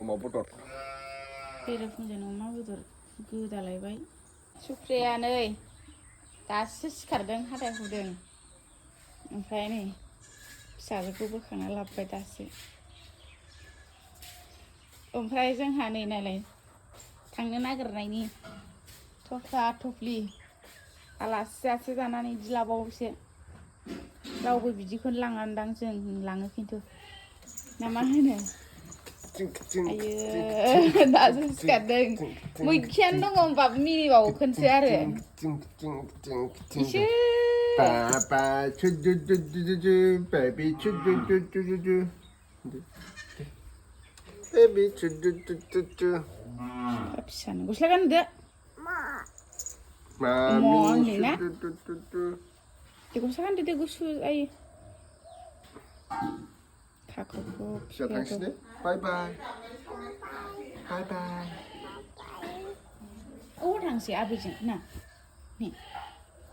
अमा बेदर बेरेफुंजानि अमा बेदर गोदालायबाय सुफ्रिया नै दासो सिखारदों हाथाय हुदों ओमफ्राय नै फिसाजोखौ बोखांना लाबोबाय दासो ओमफ्राय जोंहा नै नालाय थांनो नागिरनायनि थफ्ला थफ्लि आलासि जासे जानानै बिदि लाबावोसो रावबो बिदिखौनो लाङानदां जों लाङो खिन्थु ना मा होनो आयो दासो सिखारदों मैखियानो दङ होमबाबो मिनिबावोखोनसो आरो इसो Papa baby baby फिसानो गस्ला गानदो Mami दे गस्ला गानदो दे गुसु जायो खाख'खौ फिसानो bye bye bye bye अ थांसै आबैजों ना ने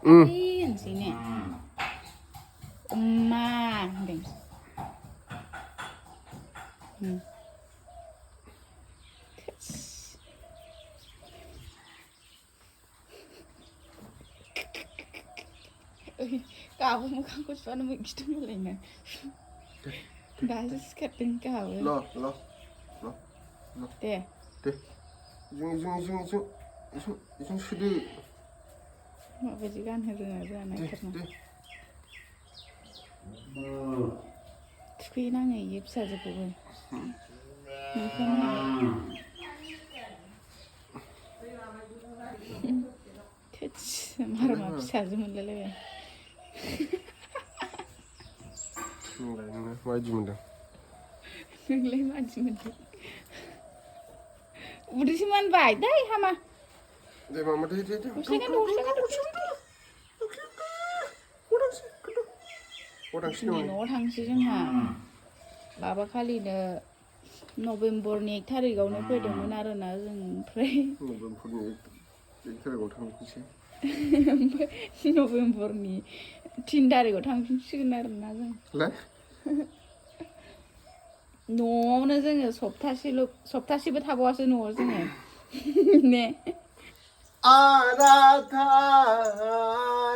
आबै होनसै ने अम्मा होनदों गाबो मोखांखौ सुवानो मैखि दंलायनो दासो सिखारदों गाबो दे जों सुदो माबायदि गानहो रोङा जोंहा नायथारना थुखैनाङो इयो फिसाजोखौबो थोस मारमा फिसाजो मोनलायलायबाय नोंलाय माबायदि मोनदों नोंलाय मादि मोनदों उदैसो मानबाय दै हामा दे मामा दे न'आव थांसै जोंहा माबा खालिनो नभेम्बरनि 1 थारिखआवनो फैदोंमोन आरोना जों ओमफ्राय नभेम्बरनि 1 थारिखआव थांफिनसै नभेम्बरनि 3 थारिखआव थांफिनसिगोन आरोना जों न'आवनो जोङो सप्तासेबो थाबावासो न'आव जोङो ने राधा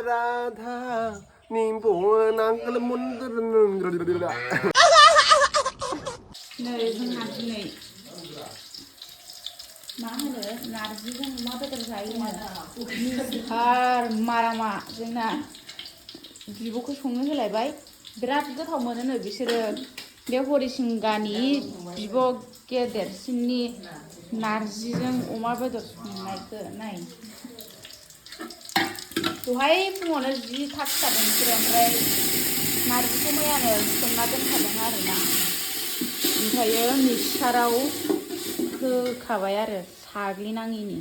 राधा निम्बुनांगल मन्दिर नै जोंहा दिनै मा होनो नारजिजों अमा बेदर जायोनो मिथिथार मारामा जोंना बिब'खौ संनो होलायबाय बिराद गोथाव मोनोनो बिसोरो बे हरिसिंगानि बिब' गेदेरसिननि नारजिजों अमा बेदर संनायखौ नाय दहाय फुङावनो जि थाब सिखारदों बिसोरो ओमफ्राय नारजिखौ मैयानो सोमना दोनखादों आरोना ओमफ्रायो मिक्साराव होखाबाय आरो साग्लिनाङिनि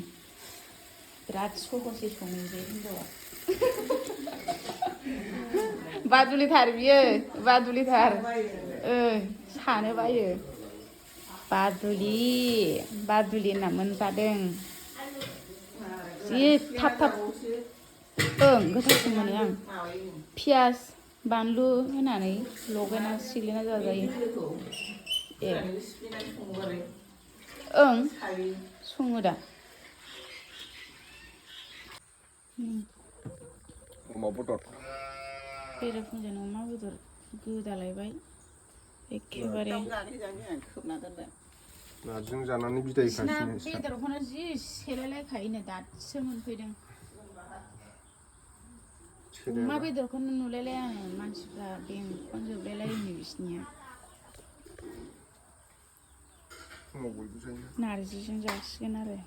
बिराद सहसै सङो बे हिनजावा बादुलिथार बियो बादुलिथार सानो बायो बादुलि होनना मोनजादों जि थाब गोथावसिन मोनो आं पियास बानलु होनानै लगायना सिग्लिना जाजायो सङो दा अमा बेदर बेरेफुंजानि अमा बेदर गोदालायबाय एखेबारे नारजिजों जानानै बिदाय खासिनो बेदरखौनो जि सेलायलायखायोनो दासो मोनफैदों अमा बेदरखौनो नुलायलाय आङो मानसिफ्रा बेंखनजोबलायलायोनो बिसिनिया नारजिजों जासिगोन आरो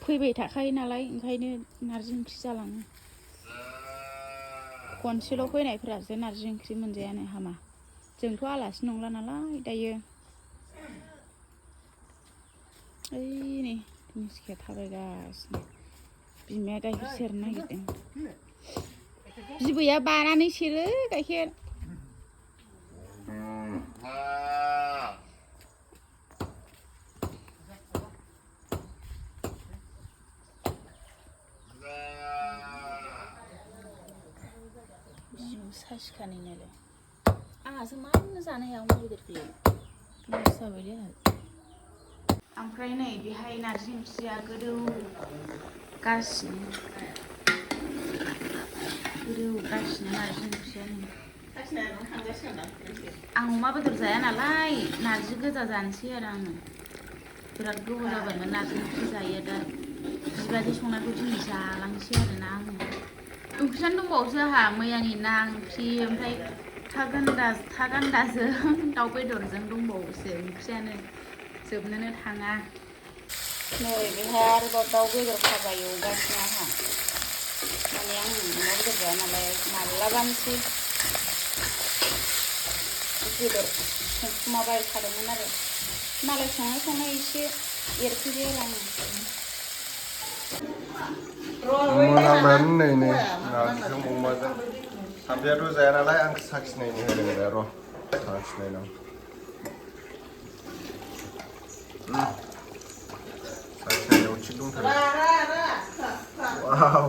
फैबाय थाखायो नालाय ओंखायनो नारजि ओंख्रि जालाङो खनसेल' फैनायफोरासो नारजि ओंख्रि मोनजायानो हामा जोंथ' आलासि नंला नालाय दायो ओइ नै मिस्किया थाबायगासिनो बिमाया गाइखेर सेरनो नागिरदों बिबैया बानानै सेरो गाइखेर सासिखानि नालाय आंहासो मानो जानो हाया अमा बेदरखौलाय जाबाय दे ओमफ्राय नै बेहाय नारजि ओंख्रिया गोदौगासिनो नारजि ओंख्रिया आं अमा बेदर जाया नालाय नारजि गोजा जानोसै आरो आङो बिराद गोबाव जाबायमोन नारजि ओंख्रि जायो दा बिबादि संनायखौ दिनै जालांसै आरोना आङो ओंख्रियानो दंबावोसो आंहा मैयानि ना ओंख्रि ओमफ्राय था गान्दाजों दाउ बेदरजों दंबावोसो ओंख्रियानो जोबनोनो थाङा नै बेहाय आरोबाव दाउ बेदर भाजा एवगासिनो आंहा माने आं अमा बेदर जाया नालाय माब्लाबानोसै बेदर संखुमाबाय थादोंमोन आरो मालाय संनाय एसे एरफैबाय आरो आङो मोनामनानै नै नारजिजों अमाजों सामफ्रायाथ' जाया नालाय आं साखिनायनो होदों र' साखिनायनां साखिनायाव थिग दंथारो वाव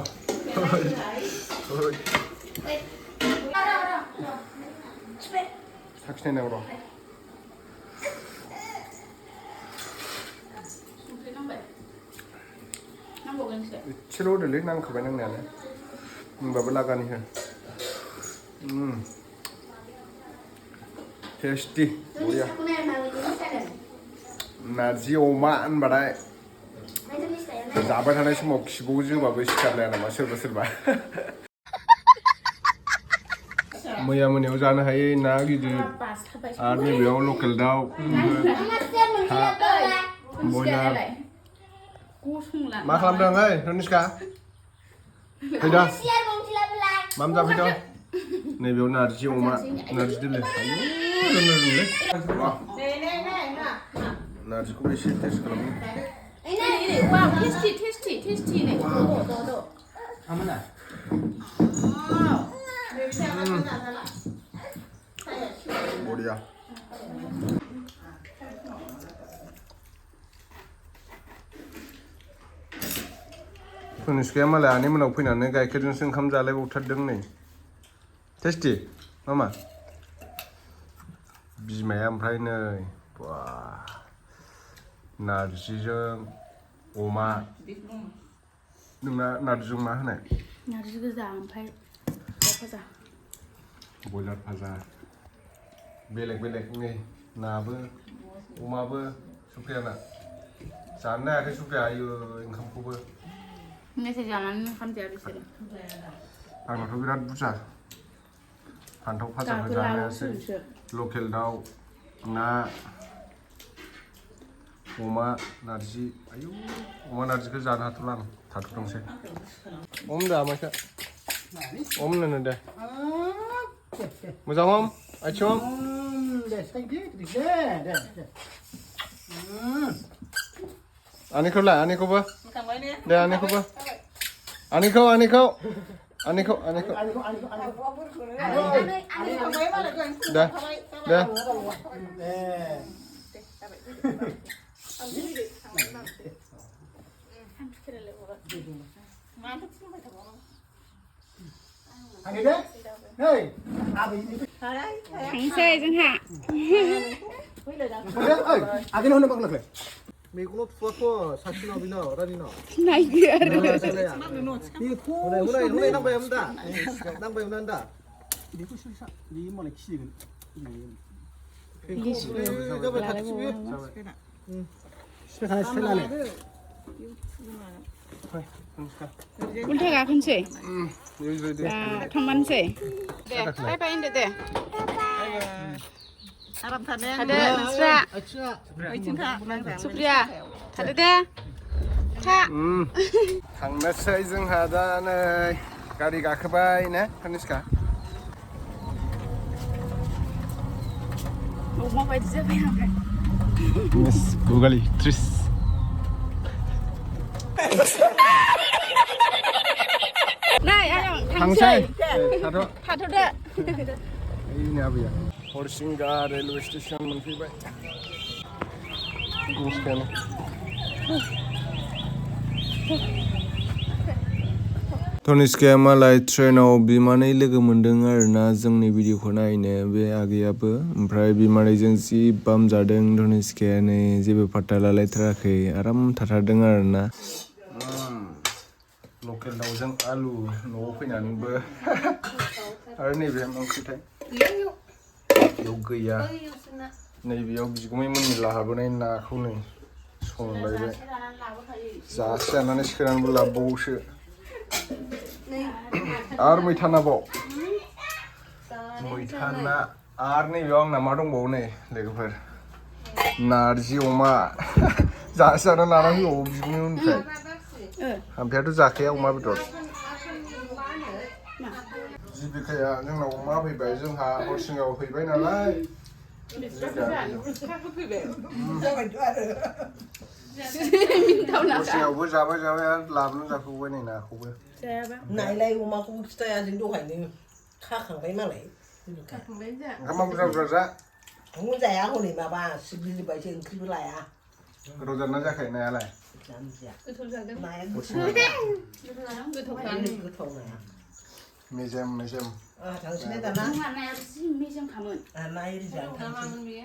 साखिनायनां र' एसेल' होदोलै नांखाबाय नांनायालाय होनबाबो लागानि हो टेस्टि बरिया नारजि अमा होनबाथाय जाबाय थानाय समाव खिबौ जोबाबो सिखारलाया नामा सोरबा मैया मोनायाव जानो हायो ना गिदिर आरो नैबेयाव लकेल दाउ बयलार मा खालामदों रनिस्का फैदा माम जाफैदों नैबेयाव नारजि अमा नारजि दोलो नारजिखौबो एसे टेस्ट खालामो बरिया रनिस्काया मालाय आनै मोनाव फैनानै गाइखेरजोंसो ओंखाम जालायबावथारदों नै टेस्टि मामा बिमाया ओमफ्राय नै नारजिजों अमा नोंना नारजिजों मा होनाय नारजि गोजा ओमफ्राय भाजा बयलार भाजा बेलेग नै नाबो अमाबो सुफ्रियाना जानो हायाखै सुफ्रिया आयु ओंखामखौबो मेथाइ जानानै ओंखाम जाया बिसोरो आंनाथ' बिराद बुरजा फान्थाव भाजाबो जानो हायासै लकेल दाउ ना अमा नारजि आयु अमा नारजिखौ जानो हाथ'ला आं थाथ'थोंसै दा माइखा नो दे मोजां आइथिं आनैखौ लाय आनैखौबो दे आनैखौ दे थांसै जोंहा आगैनो होनो बांलाखै मैगंआव थुवाथ' सासेनाव बेनाव रानिनाव नायदो आरो हनै नांबायमोन दा नांबायमोन दा बेखौ सोरसा बेयो मालाय खिलिगोन जाबाय थाथोंसै उल्था गाखोनोसै थांमानोसै दे बाय बाय होनदो दे आराम थादो नोंस्रा सुप्रिया थादो दे थांनोसै जोंहा दा नै गारि गाखोबाय ने कनिष्का अमा बायदि जाबाय आं गुगालि ट्रिस नै आयं थांसै थाथ'दो ओइनो आबैया हरसिंगा रेलवे स्टेसन मोनफैबाय कनिष्कायानो तनिष्काया मालाय ट्रेनाव बिमानै लोगो मोनदों आरोना जोंनि भिडिअखौ नायनो बे आगैयाबो ओमफ्राय बिमानैजों जि बाम जादों तनिष्काया नै जेबो पात्ता लालायथाराखै आराम थाथारदों आरोना लकेल दाउजों आलु न'आव फैनानैबो आरो नैबे मा ओंख्रिथाय बेयाव गैया नैबेयाव बिगुमै मोननि लाबोनाय नाखौ नै संलायबाय जासे जानानै सोनानैबो लाबोबावोसो आरो मैथा नाबाव मैथा ना आरो नैबेयाव आंना मा दंबावो नै लोगोफोर नारजि अमा जासे जानानै लानानै फैबावो बिगुमै मोननिफ्राय ओमफ्रायथ' जाखाया अमा बेदर जिबिकाया जोंनाव अमा फैबाय जोंहा हरसिङाव फैबाय नालाय हरसिङावबो जाबाय आरो लाबोना जाफैबाय नै नाखौबो नायलाय अमाखौबो खिथाया जों दहायनो खाखांबाय मालाय ओंखामा बुरजा बुरजा जा जाया हनै माबा सिग्लिजोब्बायसो ओंख्रिबो लाया गोथाव जादोंना जायाखै नायालाय गोथाव जादों नाया गोथाव नाया मेजेम थांसैलाय दाना नाया जि मेजेमखामोन ना एरि जानो थांसै